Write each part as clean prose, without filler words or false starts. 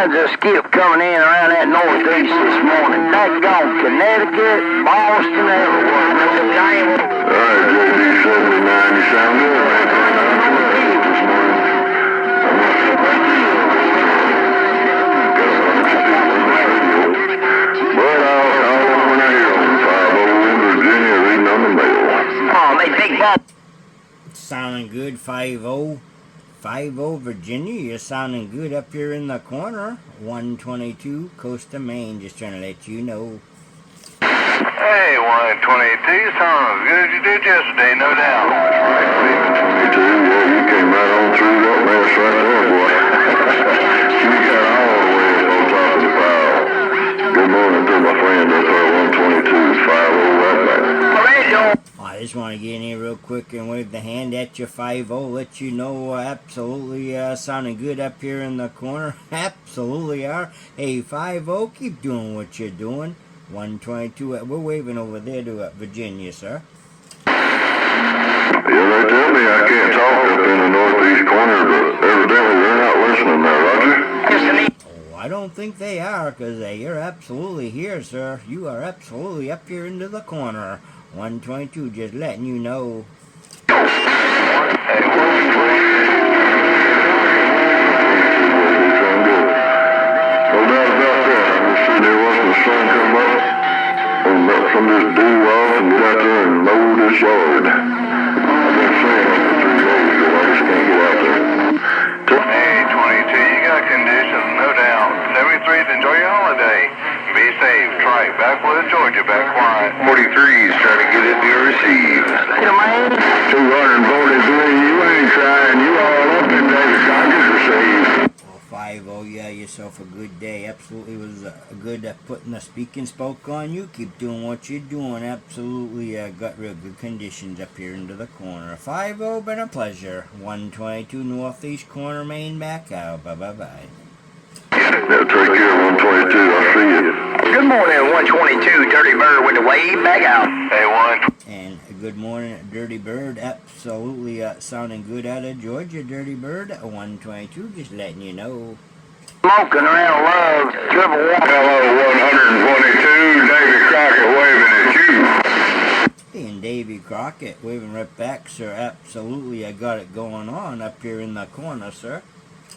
signs of skip coming in around that northeast this morning. Daggone Connecticut, Boston, everywhere. Alright, JD79, you sound good, man. This morning. But I'll call them when I hear them. 5-0 Virginia reading on the mail. Oh, they big ball. Sounding good, 5-0. 5-0 Virginia, you're sounding good up here in the corner. 122, coast of Maine, just trying to let you know. Hey, 122, sounds as good as you did yesterday, no doubt. That's right, 22, yeah, you came right on through that mess right there, boy. You got all the way up on top of the pile. Good morning to my friend up there, 122, 5-0 right back. I just want to get in here real quick and wave the hand at you, 5-0, let you know absolutely sounding good up here in the corner. Absolutely are. Hey, 5-0, keep doing what you're doing. 122, we're waving over there to Virginia, sir. Yeah, they tell me I can't talk up in the northeast corner, but evidently they're not listening there, Roger. Oh, I don't think they are, because you're absolutely here, sir. You are absolutely up here into the corner. 122, just letting you know. Sun come up and let some of this dew off and get out there and mow this yard. I've been saying that for 3 days, but I just can't get out there. Hey, 22, you got conditions, no doubt. 73, enjoy your holiday. Be safe. Trike, backwoods, Georgia, back quiet. 43 is trying to get into your receive. Get a man. 243, you ain't trying. You all up in Davy, Crockett-SC receive. 5-0, yeah, yourself a good day. Absolutely was good putting the speak and spoke on you. Keep doing what you're doing. Absolutely got real good conditions up here into the corner. 5-0, been a pleasure. 122 northeast corner, Maine, back out. Bye-bye-bye. Yeah, take care, 122. I'll see you. Good morning, 122. Dirty Bird with the wave back out. Hey, 1. And good morning, Dirty Bird. Absolutely sounding good out of Georgia, Dirty Bird. 122, just letting you know. Smoking around love, triple one. Hello, 122. Davy Crockett waving at you. Hey, and Davy Crockett waving right back, sir. Absolutely, I got it going on up here in the corner, sir.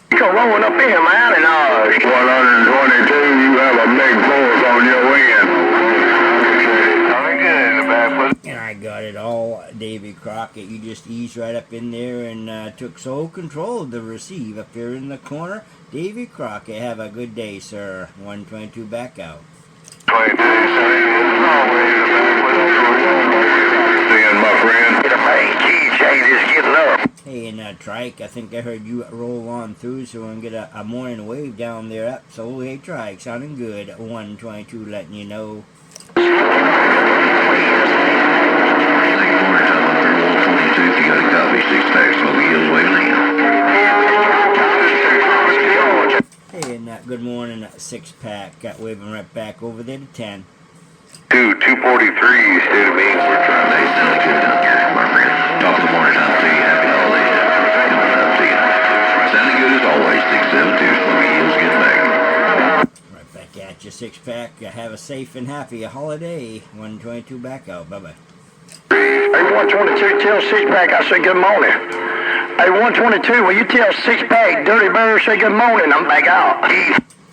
Come rolling up here, man, and 122, you have a big force on your end. Coming good in the backwoods. And I got it all, Davy Crockett. You just eased right up in there and took sole control of the receive up here in the corner. Davy Crockett, have a good day, sir. 122 back out. 22, as always, the backwoods. Seeing my friend. get a man. Key changes getting up. Hey, and Trike, I think I heard you roll on through, so we're going to get a morning wave down there. Absolutely, hey, Trike, sounding good. 122, letting you know. If you got a copy, 6-pack, Smoky Hills waving in. Hey, and good morning, 6-pack. Waving right back over there to 10. 243, state of Maine. We're trying to sound good down here, my friend. Top of the morning time to you. Happy holidays. Coming up to you. Sounding good as always. 672, Smoky Hills getting back. Right back at you, 6-pack. Have a safe and happy holiday. 122 back out. Bye-bye. Hey, 122, tell 6-pack I say good morning. Hey, 122, will you tell 6-pack Dirty Bird say good morning? I'm back out.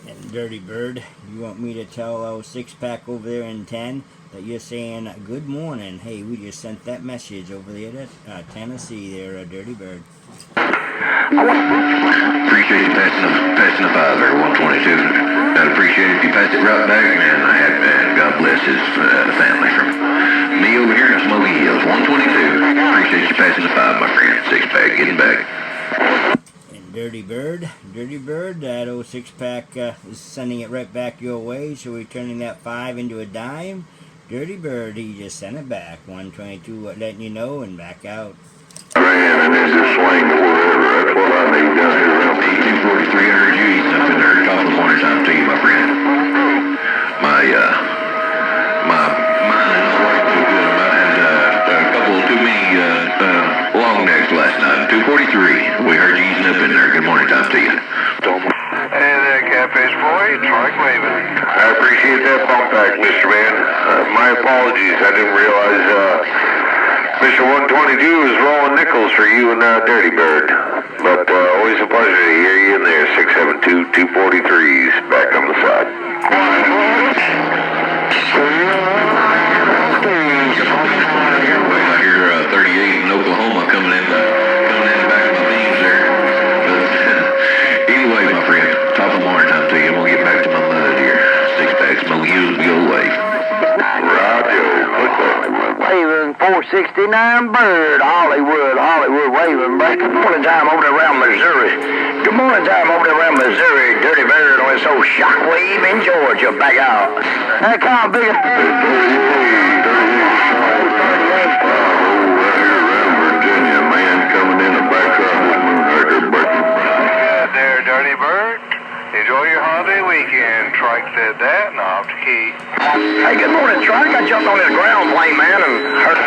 And Dirty Bird, you want me to tell 6-pack over there in 10 that you're saying good morning? Hey, we just sent that message over there to Tennessee there, Dirty Bird. Appreciate you passing the 5 there, 122. I'd appreciate it if you pass it right back, man. God bless his family from me over here in Smoky Hills, 122. Appreciate you passing the 5, my friend. 6-pack, getting back. And Dirty Bird, that 6-pack is sending it right back your way, so we're turning that 5 into a dime. Dirty Bird, he just sent it back. 122, letting you know, and back out. Man, I need to swing to wherever. That's what I need down here around Hey, 243, I heard you eat something there. Top of the morning time to you, my friend. Mine is not quite so good. I had a couple too many long necks last night. 243, we heard you eating up in there. Good morning time to you. Hey there, Catfish back, Mr. Man. My apologies. I didn't realize Mr. 122 was rolling nickels for you and Dirty Bird. But always a pleasure to hear you in there. 672-243s back on the side. I hear 38 in Oklahoma coming in the back of my beams there. But anyway, my friend, top of the morning time to you. I'm gonna get back to my mud here. 6-pack smoke used the old way. Roger. Waving 469 Bird, Hollywood, waving back. Good morning time over there around Missouri. Good morning time over there around Missouri. Dirty Bird on this old shockwave in Georgia. Back out. That kind of big. Virginia, man, coming in the back of this moonraker. Yeah, there, Dirty Bird. Enjoy your holiday weekend. Trike said that, and off to key. Hey, good morning, Trike. I jumped on this ground plane, man, and heard it.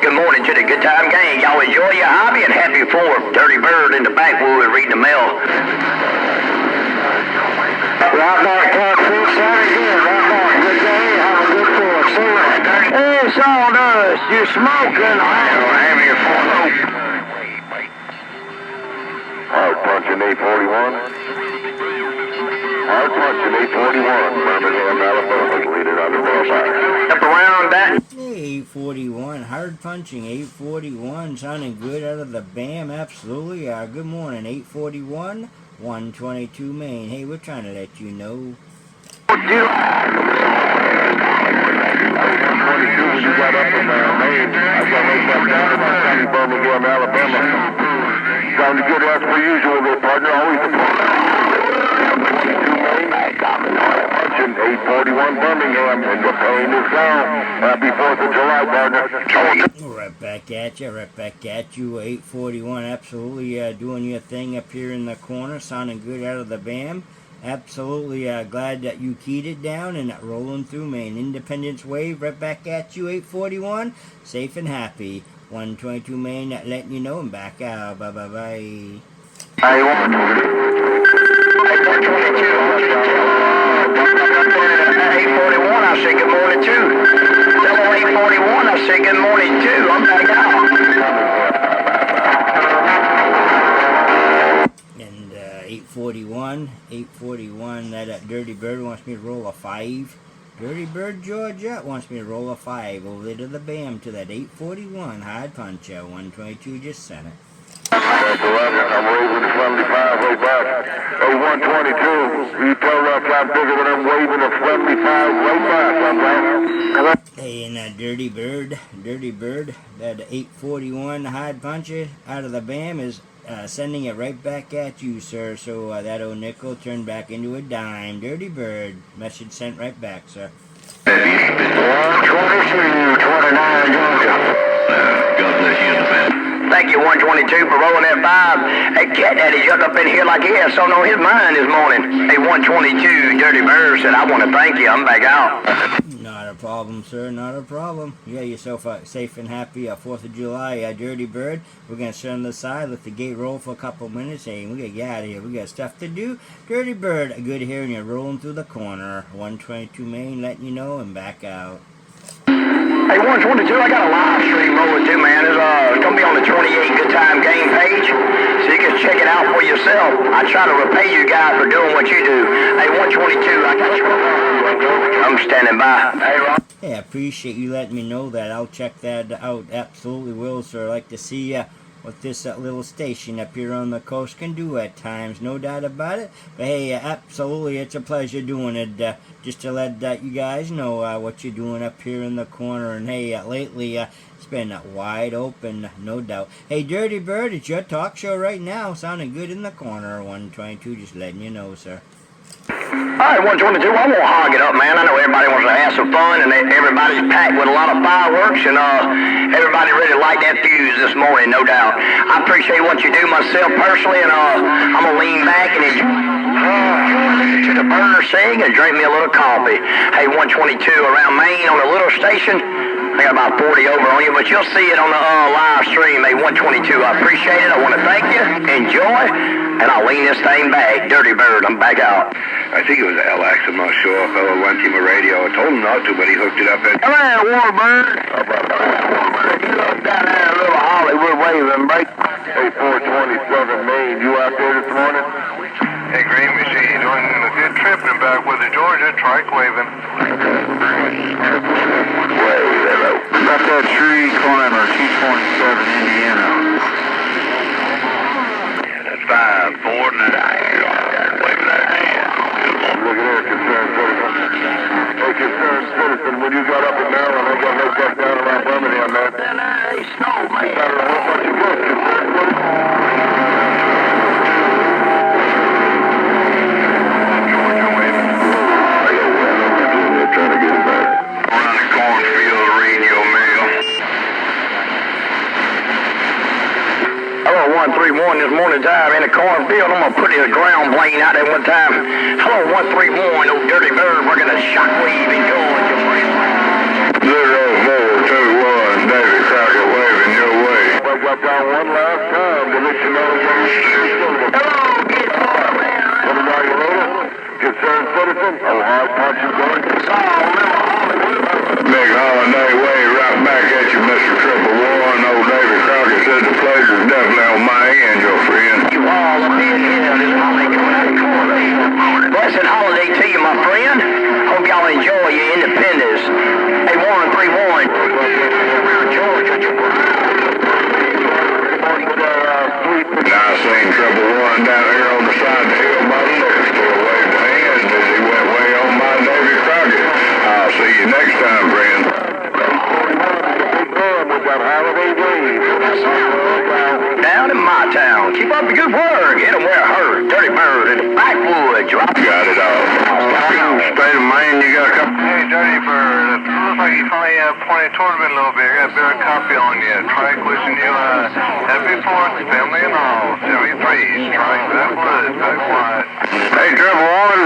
Good morning to the Good Time Gang. Y'all enjoy your hobby and happy 4th. Dirty Bird in the backwood reading the mail. Right back, Clark 6, again. Right back. Good day. Have a good 4th. See you. Hey, Sawdust, you're smoking. Have your 4th. Hard punching 841. Hard punching 841. Birmingham, Alabama, leader under bellfire. Up around that. Hey, 841, hard punching, 841, sounding good out of the BAM, absolutely. Good morning, 841, 122 Main. Hey, we're trying to let you know. 122, when you got up in Maine, I got right back down to my county, Birmingham, Alabama. Sounded good as per usual there, partner. Always a punching 841 Birmingham, and the pain is gone. Happy 4th of July, partner. Right back at you, 841, absolutely doing your thing up here in the corner, sounding good out of the BAM. Absolutely glad that you keyed it down and rolling through Maine. Independence Wave, right back at you, 841. Safe and happy. 122 Maine, letting you know, and back out. Bye. Hey, 841, I say good morning too. Tell 841, I say good morning too. I'm back out. And 841, that Dirty Bird wants me to roll a 5. Dirty Bird, Georgia wants me to roll a 5 over there to the BAM to that 841 hard punch. 122 just sent it. I'm waving the friendly 5 way back. Hey, 122, you tell that I'm bigger than I'm waving a friendly 5 way back, Hey, and Dirty Bird, that 841 hard puncher out of the BAM is sending it right back at you, sir. So that old nickel turned back into a dime. Dirty Bird, message sent right back, sir. 122, 29, Georgia. God bless you and the family. Thank you, 122, for rolling that 5. Hey, Cat Daddy jumped up in here like he had something on his mind this morning. Hey, 122, Dirty Bird said, I want to thank you. I'm back out. Not a problem, sir. Not a problem. You got yourself safe and happy 4th of July, Dirty Bird. We're going to sit on the side, let the gate roll for a couple minutes. Hey, we got to get out of here. We got stuff to do. Dirty Bird, good hearing you rolling through the corner. 122 Main, letting you know, and back out. Hey, 122, I got a live stream rolling too, man. It's going to be on the 28 Good Time Game page, so you can check it out for yourself. I try to repay you guys for doing what you do. Hey, 122, I got you. I'm standing by. Hey, Rob. Hey, I appreciate you letting me know that. I'll check that out. Absolutely will, sir. I'd like to see what this little station up here on the coast can do at times. No doubt about it. But hey, absolutely, it's a pleasure doing it. Just to let you guys know what you're doing up here in the corner. And hey, lately it's been wide open, no doubt. Hey, Dirty Bird, it's your talk show right now. Sounding good in the corner. 122, just letting you know, sir. All right, 122, I won't hog it up, man. I know everybody wants to have some fun, and everybody's packed with a lot of fireworks, and everybody really liked that fuse this morning, no doubt. I appreciate what you do myself personally, and I'm going to lean back and enjoy to the birds sing and drink me a little coffee. Hey, 122 around Maine on a little station. I got about 40 over on you, but you'll see it on the live stream, a 122. I appreciate it. I want to thank you. Enjoy. And I'll lean this thing back. Dirty Bird, I'm back out. I think it was Alex, I'm not sure. A fellow lent him a radio. I told him not to, but he hooked it up in. Come on, Warbird. You look down there a little Hollywood waving, break. Hey, 427 Main, you out there this morning? Hey, Green Machine, doing a good trip and back with the Georgia, Trike waving. Got that tree climber, 227 Indiana. Yeah, that's 549. Waving that hand. Look at there, concerned citizen. Hey, concerned citizen, when you got up in Maryland, they got hooked up down around Birmingham, man. Hey, snow, man. Got a whole bunch of work, concerned citizen. Georgia waving. Trying to get it back. Around the cornfield radio mail. Hello, 131 this morning time in the cornfield. I'm going to put in a ground plane out there one time. Hello, 131, old Dirty Bird. We're going to shockwave in Georgia. 0421, Davy, Crockett waving your way. I got down one last time to let you know Hello, get far, man. Everybody loaded? Concerned citizen? Oh, hard punch you going? Big holiday wave right back at you, Mr. Triple One. Old Davy Crockett said the pleasure's definitely on my end, your friend. You all up in here this morning. Blessed holiday to you, my friend. Hope y'all enjoy your independence. Hey, 131. Georgia. Now I seen Triple One down here on the side of the hill by the liquor store waving the hand as he went way on my Davy Crockett. I'll see you next time, friend. Down in my town. Keep up the good work. Hit 'em where it hurt. Dirty Bird in the backwoods. Got it all. State of Maine, you got a couple. Hey, Dirty Bird, it looks like you finally pointed toward me a little bit. I got a bit of copy on you. Trike wishing you happy 4th, family and all. 73, Trike, backwoods, back wide. Hey, Triple One.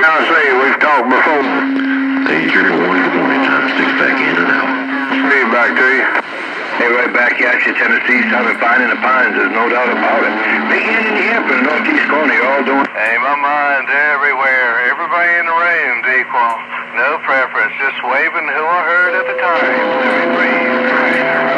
Now see, we've talked before. Hey, Triple One, good morning. Time to stick back in and out. See back to you. Hey, right back at you, Tennessee. Sounding fine in the pines, there's no doubt about it. Big hand in the air for the northeast corner, you're all doing. Hey, my mind's everywhere. Everybody in the room's equal. No preference, just waving who I heard at the time. 73.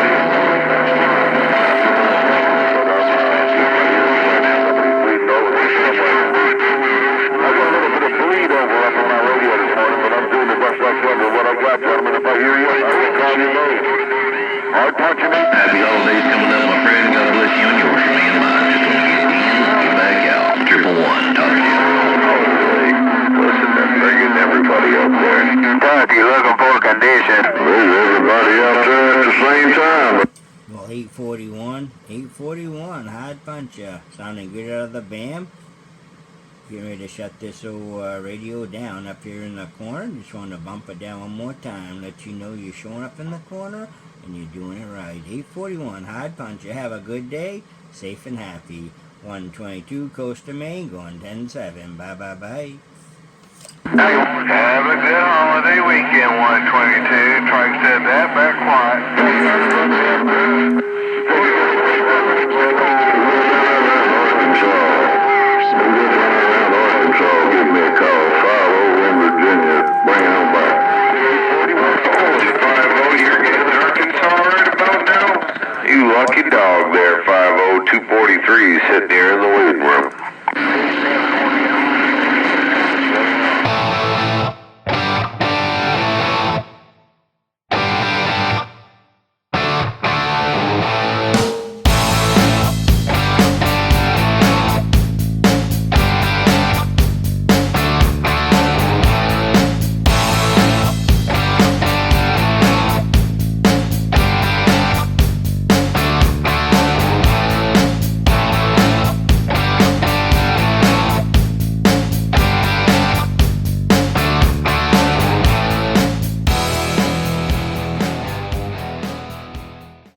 Happy holidays coming up, my friend. God bless you and yours from me and mine. Just want to get it in and back out. Triple One, talk to you. Listen, they're bringing everybody up there. Doug, you looking for condition? There's everybody out there at the same time. Well, 841, hard puncher. Sounding good out of the BAM. Getting ready to shut this old radio down up here in the corner. Just want to bump it down one more time. Let you know you're showing up in the corner and you're doing it right. 841, hard puncher. Have a good day. Safe and happy. 122 Coast of Maine going 10-7. Bye. Hey, have a good holiday weekend, 122. Trike said that back quiet. Give me a call, 5-0 in Virginia, bring it on back. 5-0, you're getting Arkansas right about now? You lucky dog there, 5-0, 243, sitting here in the